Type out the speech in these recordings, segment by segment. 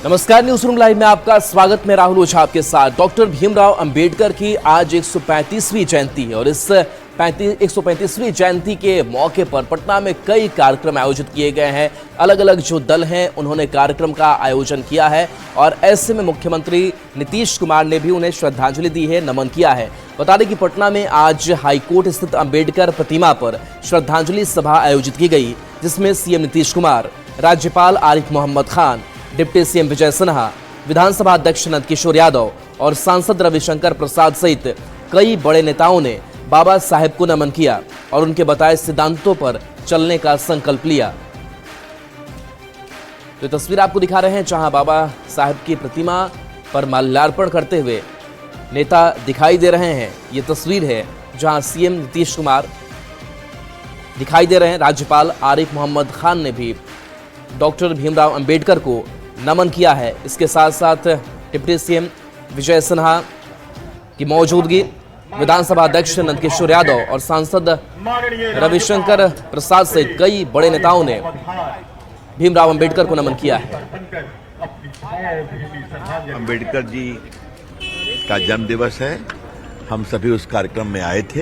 नमस्कार, news room live में आपका स्वागत। मैं राहुल ओझा आपके साथ। डॉक्टर भीमराव अंबेडकर की आज 135वीं जयंती है और इस 135वीं जयंती के मौके पर पटना में कई कार्यक्रम आयोजित किए गए हैं। अलग अलग जो दल हैं उन्होंने कार्यक्रम का आयोजन किया है और ऐसे में मुख्यमंत्री नीतीश कुमार ने भी उन्हें श्रद्धांजलि दी है, नमन किया है। बता दें कि पटना में आज हाईकोर्ट स्थित अंबेडकर प्रतिमा पर श्रद्धांजलि सभा आयोजित की गई, जिसमें सीएम नीतीश कुमार, राज्यपाल आरिफ मोहम्मद खान, डिप्टी सीएम विजय सिन्हा, विधानसभा अध्यक्ष नंद किशोर यादव और सांसद रविशंकर प्रसाद सहित कई बड़े नेताओं ने बाबा साहेब को नमन किया और उनके बताए सिद्धांतों पर चलने का संकल्प लिया। तो तस्वीर आपको दिखा रहे हैं जहां बाबा साहेब की प्रतिमा पर माल्यार्पण करते हुए नेता दिखाई दे रहे हैं। ये तस्वीर है जहां सीएम नीतीश कुमार दिखाई दे रहे हैं। राज्यपाल आरिफ मोहम्मद खान ने भी डॉक्टर भीमराव अंबेडकर को नमन किया है। इसके साथ साथ डिप्टी सीएम विजय सिन्हा की मौजूदगी, विधानसभा अध्यक्ष नंद किशोर यादव और सांसद रविशंकर प्रसाद सहित कई बड़े नेताओं ने भीमराव अंबेडकर को नमन किया है। अंबेडकर जी का जन्म दिवस है। हम सभी उस कार्यक्रम में आए थे।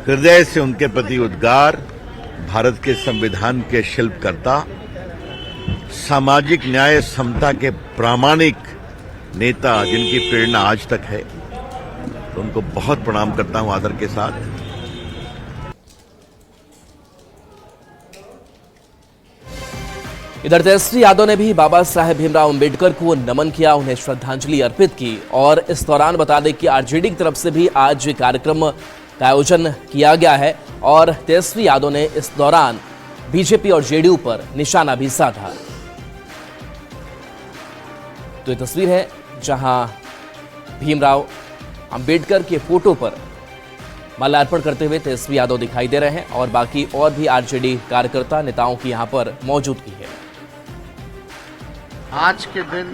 हृदय से उनके प्रति उद्गार, भारत के संविधान के शिल्पकर्ता, सामाजिक न्याय समता के प्रामाणिक नेता जिनकी प्रेरणा आज तक है, तो उनको बहुत प्रणाम करता हूं आदर के साथ। इधर तेजस्वी यादव ने भी बाबा साहेब भीमराव अंबेडकर को नमन किया, उन्हें श्रद्धांजलि अर्पित की। और इस दौरान बता दें कि आरजेडी की तरफ से भी आज कार्यक्रम का आयोजन किया गया है और तेजस्वी यादव ने इस दौरान बीजेपी और जेडीयू पर निशाना भी साधा। तो ये तस्वीर है जहां भीमराव अंबेडकर के फोटो पर माल्यार्पण करते हुए तेजस्वी यादव दिखाई दे रहे हैं और बाकी और भी आरजेडी कार्यकर्ता नेताओं की यहां पर मौजूदगी है। आज के दिन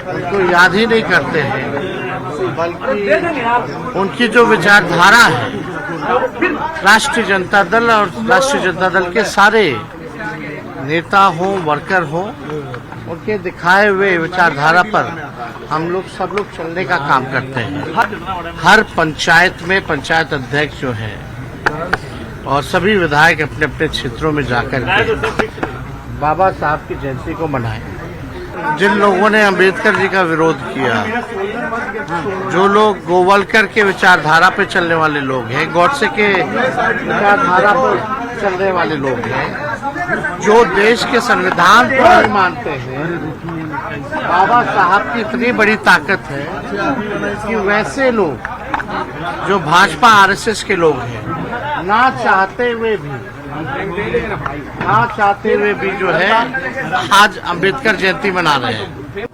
उनको याद ही नहीं करते हैं, बल्कि उनकी जो विचारधारा है, राष्ट्रीय जनता दल और राष्ट्रीय जनता दल के सारे नेता हों, वर्कर हों, उनके दिखाए हुए विचारधारा पर हम लोग सब लोग चलने का काम करते हैं। हर पंचायत में पंचायत अध्यक्ष जो है और सभी विधायक अपने अपने क्षेत्रों में जाकर के बाबा साहब की जयंती को मनाएं। जिन लोगों ने अंबेडकर जी का विरोध किया, जो लोग गोवलकर के विचारधारा पे चलने वाले लोग हैं, गॉडसे के विचारधारा पर चलने वाले लोग हैं, जो देश के संविधान को नहीं मानते हैं, बाबा साहब की इतनी बड़ी ताकत है कि वैसे लोग जो भाजपा आरएसएस के लोग हैं, ना चाहते हुए भी जो है आज अंबेडकर जयंती मना रहे हैं।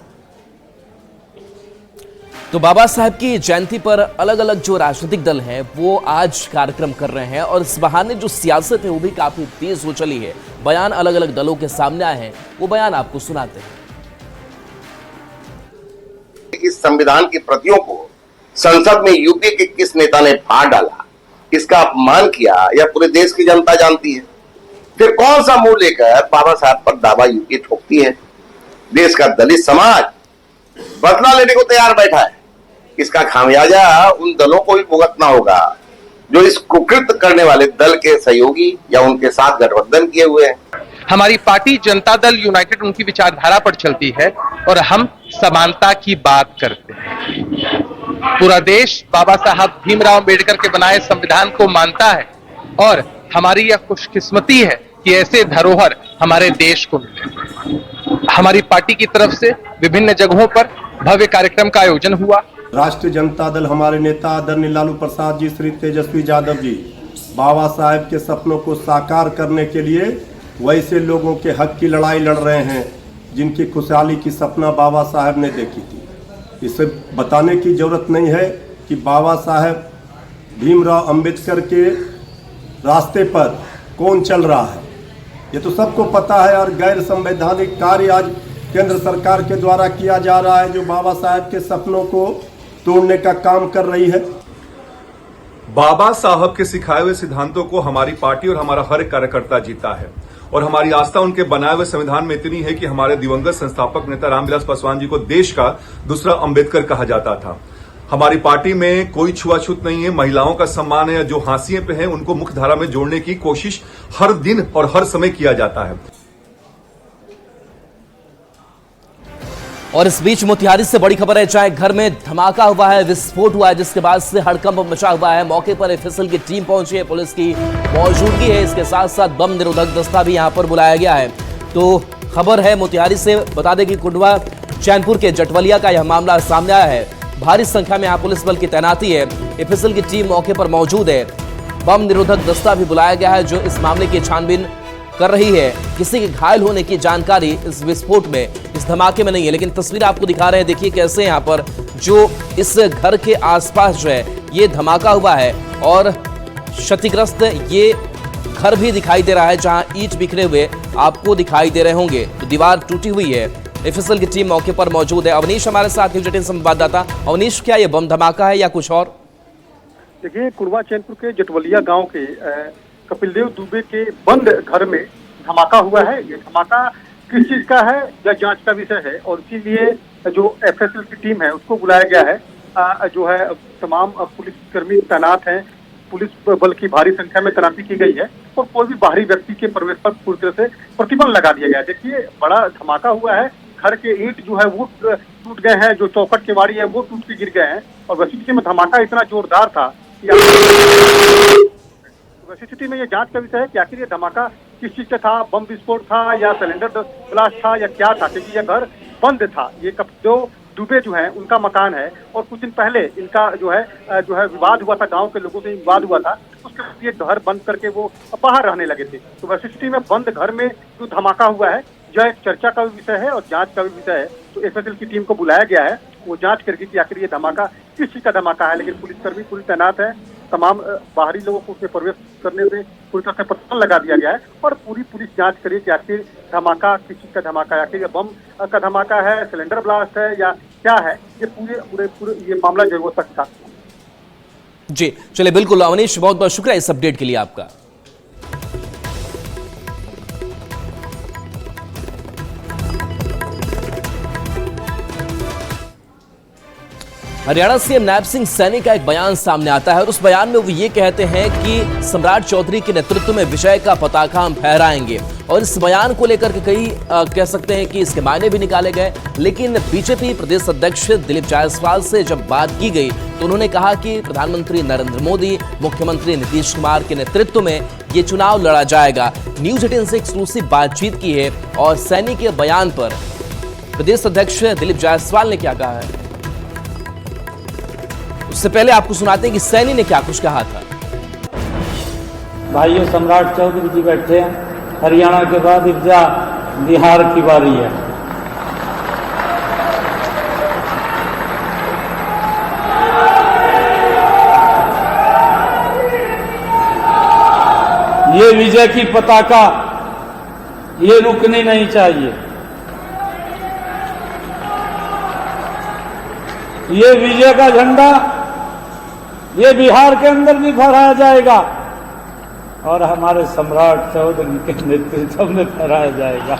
तो बाबा साहब की जयंती पर अलग अलग जो राजनीतिक दल हैं वो आज कार्यक्रम कर रहे हैं और इस बहाने जो सियासत है वो भी काफी तेज हो चली है। बयान अलग अलग दलों के सामने आए हैं, वो बयान आपको सुनाते हैं। इस संविधान की प्रतियों को संसद में यूपी के किस नेता ने फाड़ डाला, इसका अपमान किया, यह पूरे देश की जनता जानती है। फिर कौन सा मुंह लेकर बाबा साहब पर दावा यूपी ठोकती है। देश का दलित समाज बदला लेने को तैयार बैठा है। इसका खामियाजा उन दलों को भी भुगतना होगा जो इस कुकृत्य करने वाले दल के सहयोगी या उनके साथ गठबंधन किए हुए हैं। हमारी पार्टी जनता दल यूनाइटेड उनकी विचारधारा पर चलती है और हम समानता की बात करते हैं। पूरा देश बाबा साहब भीमराव अंबेडकर के बनाए संविधान को मानता है और हमारी यह खुशकिस्मती है कि ऐसे धरोहर हमारे देश को मिले। हमारी पार्टी की तरफ से विभिन्न जगहों पर भव्य कार्यक्रम का आयोजन हुआ। राष्ट्रीय जनता दल, हमारे नेता आदरणीय लालू प्रसाद जी, श्री तेजस्वी यादव जी बाबा साहेब के सपनों को साकार करने के लिए वैसे लोगों के हक की लड़ाई लड़ रहे हैं जिनकी खुशहाली की सपना बाबा साहेब ने देखी थी। इसे बताने की जरूरत नहीं है कि बाबा साहेब भीमराव अंबेडकर के रास्ते पर कौन चल रहा है, ये तो सबको पता है। और गैर संवैधानिक कार्य आज केंद्र सरकार के द्वारा किया जा रहा है, जो बाबा साहेब के सपनों को तोड़ने का काम कर रही है। बाबा साहब के सिखाए हुए सिद्धांतों को हमारी पार्टी और हमारा हर कार्यकर्ता जीता है और हमारी आस्था उनके बनाए हुए संविधान में इतनी है कि हमारे दिवंगत संस्थापक नेता रामविलास पासवान जी को देश का दूसरा अंबेडकर कहा जाता था। हमारी पार्टी में कोई छुआछूत नहीं है, महिलाओं का सम्मान है, जो हाशिए पे हैं उनको मुख्य धारा में जोड़ने की कोशिश हर दिन और हर समय किया जाता है। और इस बीच मोतिहारी से बड़ी खबर है, चाहे घर में धमाका हुआ है, विस्फोट हुआ है, जिसके बाद से हड़कंप मचा हुआ है। मौके पर एफएसएल की टीम पहुंची है, पुलिस की मौजूदगी है, इसके साथ साथ बम निरोधक दस्ता भी यहां पर बुलाया गया है। तो खबर है मोतिहारी से, बता दें कि कुंडवा चैनपुर के जटवलिया का यह मामला सामने आया है। भारी संख्या में यहां पुलिस बल की तैनाती है, एफएसएल की टीम मौके पर मौजूद है, बम निरोधक दस्ता भी बुलाया गया है जो इस मामले की छानबीन कर रही है। किसी के घायल होने की जानकारी इस विस्फोट में, इस धमाके में नहीं है, लेकिन तस्वीर आपको दिखा रहे हैं। देखिए कैसे यहाँ पर जो इस घर के आसपास जो है ये धमाका हुआ है और क्षतिग्रस्त ये घर भी दिखाई दे रहा है, जहां ईंट बिखरे हुए आपको दिखाई दे रहे होंगे। तो दीवार टूटी हुई है। एफएसएल की टीम मौके पर मौजूद है। अवनीश हमारे साथ न्यूज 18 संवाददाता। अवनीश, क्या ये बम धमाका है या कुछ और? देखिए, कुंडवा चैनपुर के जटवलिया गांव के कपिलदेव दुबे के बंद घर में धमाका हुआ है। ये धमाका किस चीज का है या जांच का विषय है, और इसीलिए जो एफएसएल की टीम है उसको बुलाया गया है। जो है तमाम पुलिसकर्मी तैनात हैं, पुलिस बल की भारी संख्या में तैनाती की गई है और कोई भी बाहरी व्यक्ति के प्रवेश पर पूरी तरह से प्रतिबंध लगा दिया गया है। देखिए, बड़ा धमाका हुआ है, घर के ईंट जो है वो टूट गए हैं, जो चौखट के बारी है वो टूट के गिर गए हैं, और वैसी स्थिति में धमाका इतना जोरदार था कि वैसी स्थिति में ये जांच का विषय है कि आखिर ये धमाका किस चीज का था, बम विस्फोट था या सिलेंडर ब्लास्ट था या क्या था, क्योंकि यह घर बंद था। ये कपिलदेव दुबे जो है उनका मकान है, और कुछ दिन पहले इनका जो है विवाद हुआ था, गांव के लोगों से विवाद हुआ था, उसके बाद ये घर बंद करके वो बाहर रहने लगे थे। तो वैसी स्थिति में बंद घर में जो धमाका हुआ है यह एक चर्चा का भी विषय है और जांच का भी विषय है। तो एफएसएल की टीम को बुलाया गया है, वो जांच करके कि आखिर ये धमाका किस चीज का धमाका है। लेकिन पुलिसकर्मी पूरी तैनात है, तमाम बाहरी लोगों को उसमें प्रवेश करने से पूरी तरह से प्रतिबंध लगा दिया गया है, और पूरी पुलिस जांच करी कि आखिर धमाका किस चीज का धमाका है, आखिर ये बम का धमाका है, सिलेंडर ब्लास्ट है या क्या है। ये पूरे ये मामला जो है वो सच था। जी चलिए, बिल्कुल अवनीश, बहुत बहुत शुक्रिया इस अपडेट के लिए आपका। हरियाणा सीएम नायब सिंह सैनी का एक बयान सामने आता है और उस बयान में वो ये कहते हैं कि सम्राट चौधरी के नेतृत्व में विजय का पताका हम फहराएंगे। और इस बयान को लेकर के कई कह सकते हैं कि इसके मायने भी निकाले गए, लेकिन बीजेपी प्रदेश अध्यक्ष दिलीप जायसवाल से जब बात की गई तो उन्होंने कहा कि प्रधानमंत्री नरेंद्र मोदी, मुख्यमंत्री नीतीश कुमार के नेतृत्व में ये चुनाव लड़ा जाएगा। न्यूज 18 से एक्सक्लूसिव बातचीत की है और सैनी के बयान पर प्रदेश अध्यक्ष दिलीप जायसवाल ने क्या कहा है, उससे पहले आपको सुनाते हैं कि सैनी ने क्या कुछ कहा था। भाइयों, सम्राट चौधरी जी बैठे हैं। हरियाणा के बाद इब्जा बिहार की बारी है। ये विजय की पताका ये रुकनी नहीं चाहिए। ये विजय का झंडा ये बिहार के अंदर भी फहराया जाएगा और हमारे सम्राट चौधरी के नेतृत्व में फहराया जाएगा।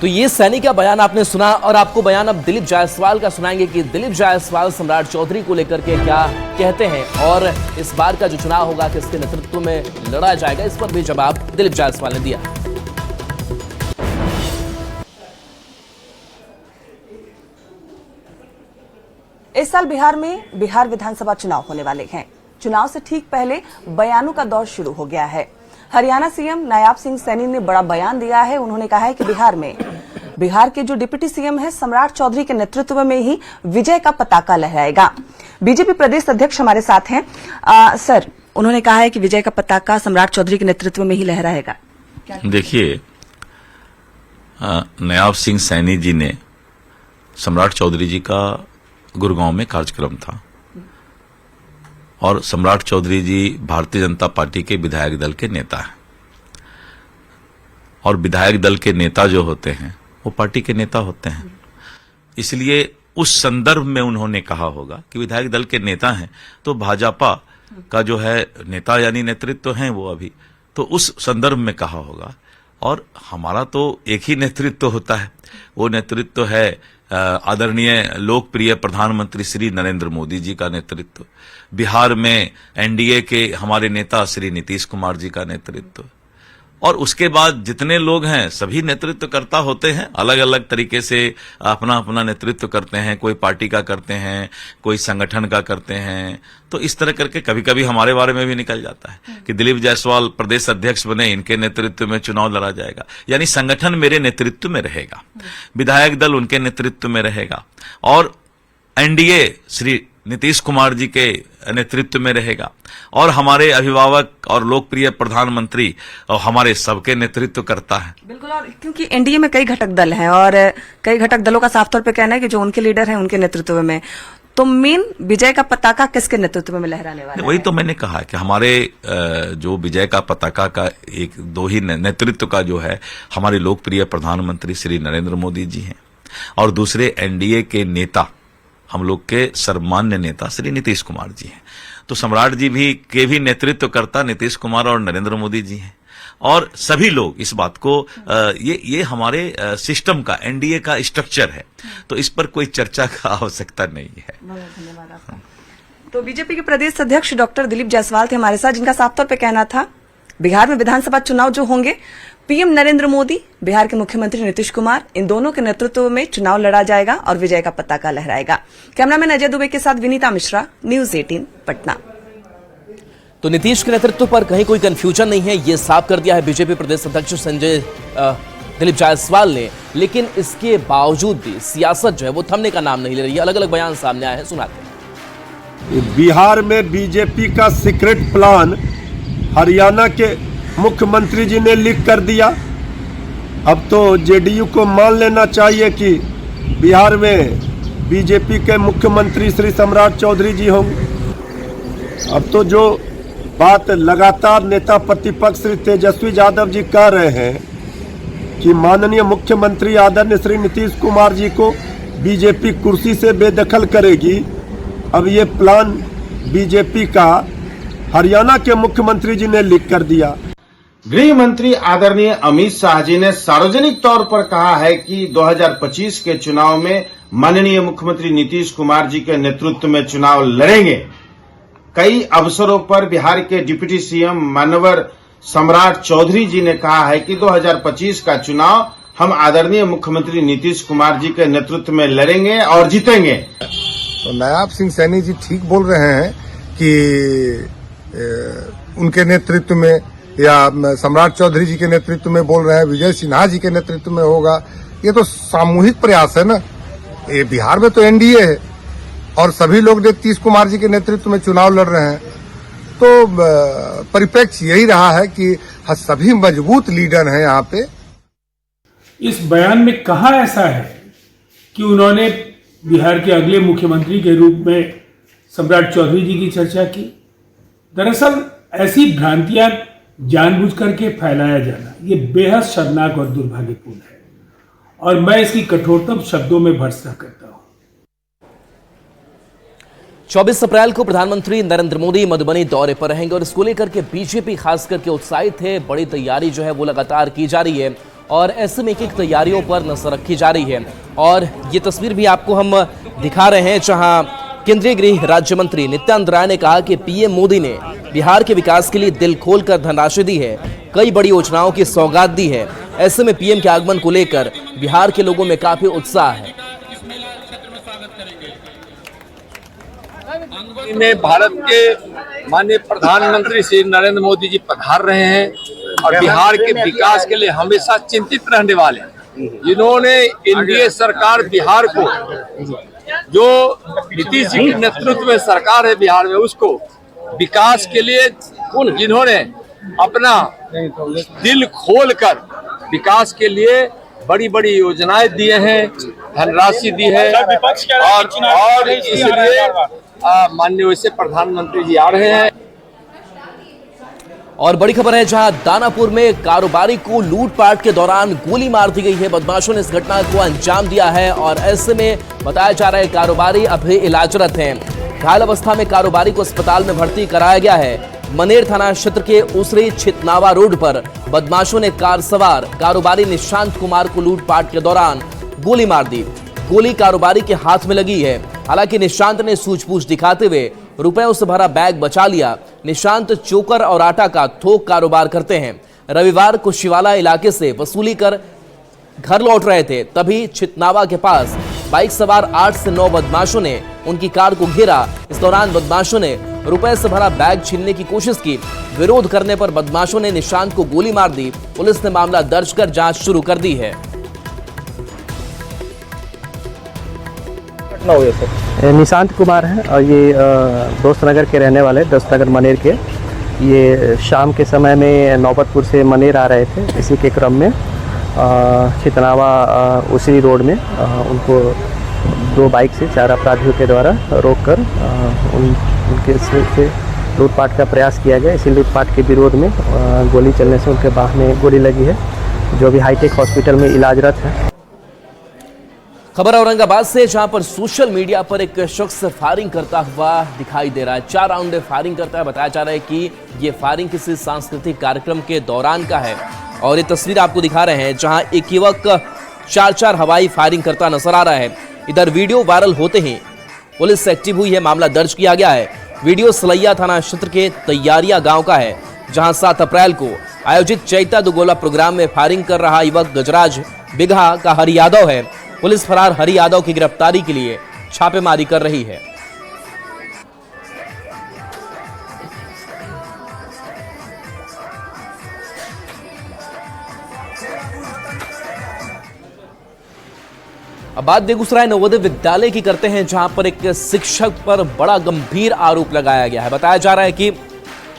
तो ये सैनी का बयान आपने सुना, और आपको बयान अब दिलीप जायसवाल का सुनाएंगे कि दिलीप जायसवाल सम्राट चौधरी को लेकर के क्या कहते हैं और इस बार का जो चुनाव होगा किसके नेतृत्व में लड़ा जाएगा, इस पर भी जवाब दिलीप जायसवाल ने दिया। इस साल बिहार में बिहार विधानसभा चुनाव होने वाले हैं। चुनाव से ठीक पहले बयानों का दौर शुरू हो गया है। हरियाणा सीएम नायब सिंह सैनी ने बड़ा बयान दिया है। उन्होंने कहा है कि बिहार के जो डिप्टी सीएम है सम्राट चौधरी के नेतृत्व में ही विजय का पताका लहराएगा। बीजेपी प्रदेश अध्यक्ष हमारे साथ हैं। सर, उन्होंने कहा है कि विजय का पताका सम्राट चौधरी के नेतृत्व में ही लहराएगा। देखिए, नायब सिंह सैनी जी ने, सम्राट चौधरी जी का गुड़गांव में कार्यक्रम था और सम्राट चौधरी जी भारतीय जनता पार्टी के विधायक दल के नेता हैं, और विधायक दल के नेता जो होते हैं वो पार्टी के नेता होते हैं। इसलिए उस संदर्भ में उन्होंने कहा होगा कि विधायक दल के नेता हैं तो भाजपा का जो है नेता यानी नेतृत्व हैं वो अभी, तो उस संदर्भ में कहा होगा। और हमारा तो एक ही नेतृत्व होता है, वो नेतृत्व है आदरणीय लोकप्रिय प्रधानमंत्री श्री नरेंद्र मोदी जी का नेतृत्व, बिहार में एनडीए के हमारे नेता श्री नीतीश कुमार जी का नेतृत्व, और उसके बाद जितने लोग हैं सभी नेतृत्वकर्ता होते हैं, अलग अलग तरीके से अपना अपना नेतृत्व करते हैं, कोई पार्टी का करते हैं, कोई संगठन का करते हैं। तो इस तरह करके कभी कभी हमारे बारे में भी निकल जाता है कि दिलीप जायसवाल प्रदेश अध्यक्ष बने, इनके नेतृत्व में चुनाव लड़ा जाएगा, यानी संगठन मेरे नेतृत्व में रहेगा, विधायक दल उनके नेतृत्व में रहेगा, और एनडीए श्री नीतीश कुमार जी के नेतृत्व में रहेगा, और हमारे अभिभावक और लोकप्रिय प्रधानमंत्री और हमारे सबके नेतृत्व करता है। बिल्कुल, और क्योंकि एनडीए में कई घटक दल हैं और कई घटक दलों का साफ तौर पे कहना है कि जो उनके लीडर हैं उनके नेतृत्व में, तो मेन विजय का पताका किसके नेतृत्व में लहराने वाला है? वही तो मैंने कहा कि हमारे जो विजय का पताका का एक दो ही नेतृत्व का जो है, हमारे लोकप्रिय प्रधानमंत्री श्री नरेंद्र मोदी जी हैं, और दूसरे एनडीए के नेता हम लोग के सर्वमान्य नेता श्री नीतीश कुमार जी हैं। तो सम्राट जी भी नेतृत्व करता नीतीश कुमार और नरेंद्र मोदी जी हैं, और सभी लोग इस बात को ये हमारे सिस्टम का, एनडीए का स्ट्रक्चर है, तो इस पर कोई चर्चा का आवश्यकता नहीं है। बहुत धन्यवाद आपका। तो बीजेपी के प्रदेश अध्यक्ष डॉक्टर दिलीप जायसवाल थे हमारे साथ, जिनका साफ तौर पे कहना था बिहार में विधानसभा चुनाव जो होंगे, पीएम नरेंद्र मोदी, बिहार के मुख्यमंत्री नीतीश कुमार, इन दोनों के नेतृत्व में चुनाव लड़ा जाएगा और विजय का पताका लहराएगा। कैमरामैन अजय दुबे के साथ विनीता मिश्रा, न्यूज 18 पटना। तो नीतीश के नेतृत्व पर कहीं कोई कंफ्यूजन नहीं है, ये साफ कर दिया है बीजेपी प्रदेश अध्यक्ष दिलीप जायसवाल ने, लेकिन इसके बावजूद भी सियासत जो है वो थमने का नाम नहीं ले रही है। अलग अलग बयान सामने आए हैं, सुनाते हैं। बिहार में बीजेपी का सीक्रेट प्लान हरियाणा के मुख्यमंत्री जी ने लीक कर दिया। अब तो जेडीयू को मान लेना चाहिए कि बिहार में बीजेपी के मुख्यमंत्री श्री सम्राट चौधरी जी होंगे। अब तो जो बात लगातार नेता प्रतिपक्ष श्री तेजस्वी यादव जी कह रहे हैं कि माननीय मुख्यमंत्री आदरणीय श्री नीतीश कुमार जी को बीजेपी कुर्सी से बेदखल करेगी, अब ये प्लान बीजेपी का हरियाणा के मुख्यमंत्री जी ने लीक कर दिया। गृह मंत्री आदरणीय अमित शाह जी ने सार्वजनिक तौर पर कहा है कि 2025 के चुनाव में माननीय मुख्यमंत्री नीतीश कुमार जी के नेतृत्व में चुनाव लड़ेंगे। कई अवसरों पर बिहार के डिप्टी सीएम मानवर सम्राट चौधरी जी ने कहा है कि 2025 का चुनाव हम आदरणीय मुख्यमंत्री नीतीश कुमार जी के नेतृत्व में लड़ेंगे और जीतेंगे। तो नायाब सिंह सैनी जी ठीक बोल रहे हैं कि उनके नेतृत्व में या सम्राट चौधरी जी के नेतृत्व में बोल रहे हैं, विजय सिन्हा जी के नेतृत्व में होगा। ये तो सामूहिक प्रयास है ना। ये बिहार में तो एनडीए है और सभी लोग नीतीश कुमार जी के नेतृत्व में चुनाव लड़ रहे हैं, तो परिप्रेक्ष्य यही रहा है कि सभी मजबूत लीडर हैं यहाँ पे। इस बयान में कहाँ ऐसा है कि उन्होंने बिहार के अगले मुख्यमंत्री के रूप में सम्राट चौधरी जी की चर्चा की? दरअसल ऐसी भ्रांतियां जानबूझ करके फैलाया जाना ये बेहद शर्मनाक और दुर्भाग्यपूर्ण है, और मैं इसकी कठोरतम शब्दों में भर्त्सना करता हूं। 24 अप्रैल को प्रधानमंत्री नरेंद्र मोदी मधुबनी दौरे पर रहेंगे और इसको लेकर के बीजेपी खास करके उत्साहित है। बड़ी तैयारी जो है वो लगातार की जा रही है और ऐसे में एक तैयारियों पर नजर रखी जा रही है। और ये तस्वीर भी आपको हम दिखा रहे हैं, जहां केंद्रीय गृह राज्य मंत्री नित्यानंद राय ने कहा कि पीएम मोदी ने बिहार के विकास के लिए दिल खोलकर धनराशि दी है, कई बड़ी योजनाओं की सौगात दी है। ऐसे में पीएम के आगमन को लेकर बिहार के लोगों में काफी उत्साह है। में भारत के माननीय प्रधानमंत्री श्री नरेंद्र मोदी जी पधार रहे हैं और बिहार के विकास के लिए हमेशा चिंतित रहने वाले हैं, जिन्होंने एनडीए सरकार बिहार को, जो नीतीश जी के नेतृत्व में सरकार है बिहार में, उसको विकास के लिए जिन्होंने अपना दिल खोलकर विकास के लिए बड़ी बड़ी योजनाएं दिए हैं, धनराशि दी है, और इसलिए माननीय वैसे प्रधानमंत्री जी आ रहे हैं। और बड़ी खबर है, जहां दानापुर में कारोबारी को लूटपाट के दौरान गोली मार दी गई है। बदमाशों ने इस घटना को अंजाम दिया है और ऐसे में बताया जा रहा है कारोबारी अभी इलाजरत हैं। घायल अवस्था में कारोबारी को अस्पताल में भर्ती कराया गया है। मनेर थाना क्षेत्र के उसरी छितनावा रोड पर बदमाशों ने कार सवार कारोबारी निशांत कुमार को लूटपाट के दौरान गोली मार दी। गोली कारोबारी के हाथ में लगी है। हालांकि निशांत ने सूझबूझ दिखाते हुए रुपयों से भरा बैग बचा लिया। निशांत चोकर और आटा का थोक कारोबार करते हैं। रविवार को शिवाला इलाके से वसूली कर घर लौट रहे थे, तभी छितनावा के पास बाइक सवार 8 से 9 बदमाशों ने उनकी कार को घेरा। इस दौरान बदमाशों ने रुपए से भरा बैग छीनने की कोशिश की। विरोध करने पर बदमाशों ने निशांत को गोली मार दी। पुलिस ने मामला दर्ज कर जांच शुरू कर दी है। निशांत कुमार है और ये दोस्त नगर के रहने वाले, दोस्त नगर मनेर के। ये शाम के समय में नौबतपुर से मनेर आ रहे थे। इसी के क्रम में छितनावा उसरी रोड में उनको 2 बाइक से 4 अपराधियों के द्वारा रोककर उनके से लूटपाट का प्रयास किया गया। इसी लूटपाट के विरोध में गोली चलने से उनके बाह में गोली लगी है, जो भी हाईटेक हॉस्पिटल में इलाजरत है। खबर औरंगाबाद से, जहां पर सोशल मीडिया पर एक शख्स फायरिंग करता हुआ दिखाई दे रहा है। 4 राउंड फायरिंग करता है। बताया जा रहा है कि ये फायरिंग किसी सांस्कृतिक कार्यक्रम के दौरान का है और ये तस्वीर आपको दिखा रहे हैं, जहां एक युवक 4 हवाई फायरिंग करता नजर आ रहा है। इधर वीडियो वायरल होते ही पुलिस एक्टिव हुई है। मामला दर्ज किया गया है। वीडियो सलैया थाना क्षेत्र के तैयारिया गांव का है, जहां 7 अप्रैल को आयोजित चैता दुगोला प्रोग्राम में फायरिंग कर रहा युवक गजराज बिघा का हरि यादव है। पुलिस फरार हरि यादव की गिरफ्तारी के लिए छापेमारी कर रही है। अब बात बेगूसराय नवोदय विद्यालय की करते हैं, जहां पर एक शिक्षक पर बड़ा गंभीर आरोप लगाया गया है। बताया जा रहा है कि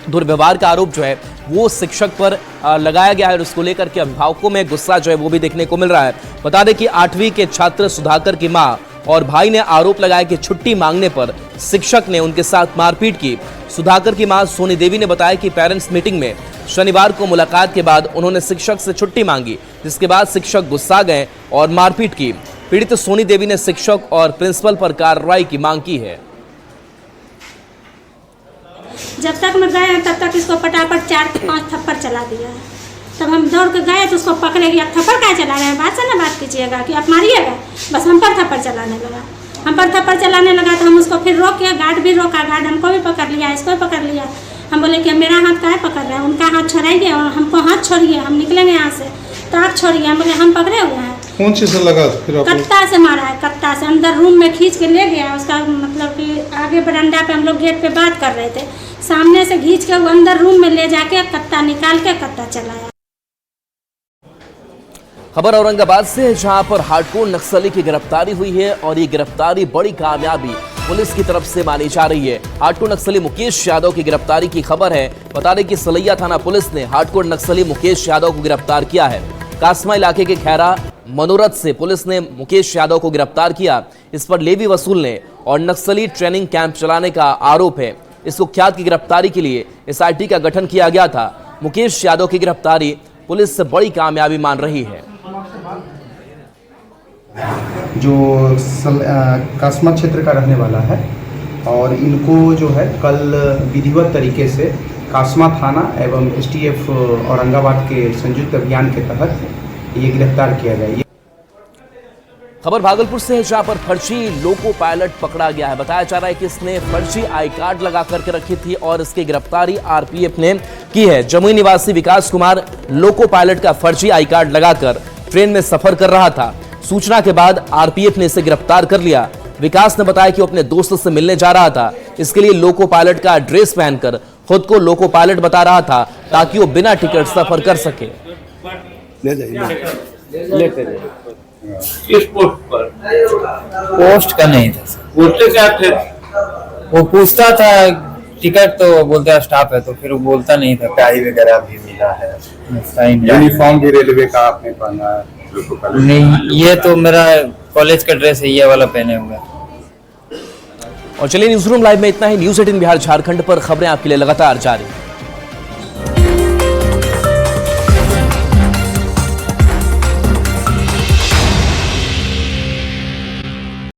दुर्व्यवहार का आरोप जो है वो शिक्षक पर लगाया गया है और उसको लेकर के अभिभावकों में गुस्सा जो है वो भी देखने को मिल रहा है। बता दें कि 8वीं के छात्र सुधाकर की मां और भाई ने आरोप लगाया कि छुट्टी मांगने पर शिक्षक ने उनके साथ मारपीट की। सुधाकर की मां सोनी देवी ने बताया कि पेरेंट्स मीटिंग में शनिवार को मुलाकात के बाद उन्होंने शिक्षक से छुट्टी मांगी, जिसके बाद शिक्षक गुस्सा गए और मारपीट की। पीड़ित सोनी देवी ने शिक्षक और प्रिंसिपल पर कार्रवाई की मांग की है। जब तक मैं गए तब तक इसको पटापट 4-5 थप्पड़ चला दिया है। तब हम दौड़ के गए तो उसको पकड़े गया। थप्पड़ क्या चला रहे हैं, बात से ना बात कीजिएगा कि आप मारिएगा। बस हम पर थप्पड़ चलाने लगा। हम पर थप्पड़ चलाने लगा तो हम उसको फिर रोके। गार्ड भी रोका, गार्ड हमको भी पकड़ लिया, इसको भी पकड़ लिया। हम बोले कि मेरा हाथ काहे पकड़ रहे हैं, उनका हाथ छोड़ाइए और हमको हाथ छोड़िए, हम निकलेंगे यहाँ से। तो आप छोड़िए। हम बोले हम पकड़े हुए हैं। कौन चीज से लगा फिर आपको? कत्ता से मारा है, कत्ता से अंदर रूम में खींच के ले गया। उसका मतलब कि आगे बरामदा पे हम लोग गेट पे बात कर रहे थे, सामने से खींच के वो अंदर रूम में ले जाके कत्ता निकाल के कत्ता चलाया। खबर औरंगाबाद से, जहां पर हार्डकोर नक्सली की गिरफ्तारी हुई है और ये गिरफ्तारी बड़ी कामयाबी पुलिस की तरफ से मानी जा रही है। हार्डकोर नक्सली मुकेश यादव की गिरफ्तारी की खबर है। बता दें कि सलैया थाना पुलिस ने हार्डकोर नक्सली मुकेश यादव को गिरफ्तार किया है। कासमा इलाके के खैरा मनोरथ से पुलिस ने मुकेश यादव को गिरफ्तार किया। इस पर लेवी वसूलने और नक्सली ट्रेनिंग कैंप चलाने का आरोप है। इस कुख्यात की गिरफ्तारी के लिए एसआईटी का गठन किया गया था। मुकेश यादव की गिरफ्तारी पुलिस से बड़ी कामयाबी मान रही है। जो कासमा क्षेत्र का रहने वाला है और इनको जो है कल विधिवत तरीके से कासमा थाना एवं एसटीएफ औरंगाबाद के संयुक्त अभियान के तहत ये गिरफ्तार किया गया। खबर भागलपुर से है, जहां पर फर्जी लोको पायलट पकड़ा गया है। बताया जा रहा है कि इसने फर्जी आई कार्ड लगा करके रखी थी और इसकी गिरफ्तारी आरपीएफ ने की है। जमुई निवासी विकास कुमार लोको पायलट का फर्जी आई कार्ड लगाकर ट्रेन में सफर कर रहा था। सूचना के बाद आरपीएफ ने इसे गिरफ्तार कर लिया। विकास ने बताया कि वो अपने दोस्त से मिलने जा रहा था। इसके लिए लोको पायलट का ड्रेस पहनकर खुद को लोको पायलट बता रहा था ताकि वो बिना टिकट सफर कर सके। किस पोस्ट पर? पोस्ट का नहीं था। पूछते क्या थे? वो पूछता था टिकट, तो बोलता स्टाफ है, तो फिर वो बोलता नहीं था। टाई वगैरह भी मिला है, यूनिफॉर्म भी रेलवे का आपने पहना है? नहीं, ये तो मेरा कॉलेज का ड्रेस है, ये वाला पहने हुए। और चलिए न्यूज रूम लाइव में इतना ही। न्यूज 18 बिहार झारखंड पर खबरें आपके लिए लगातार जारी।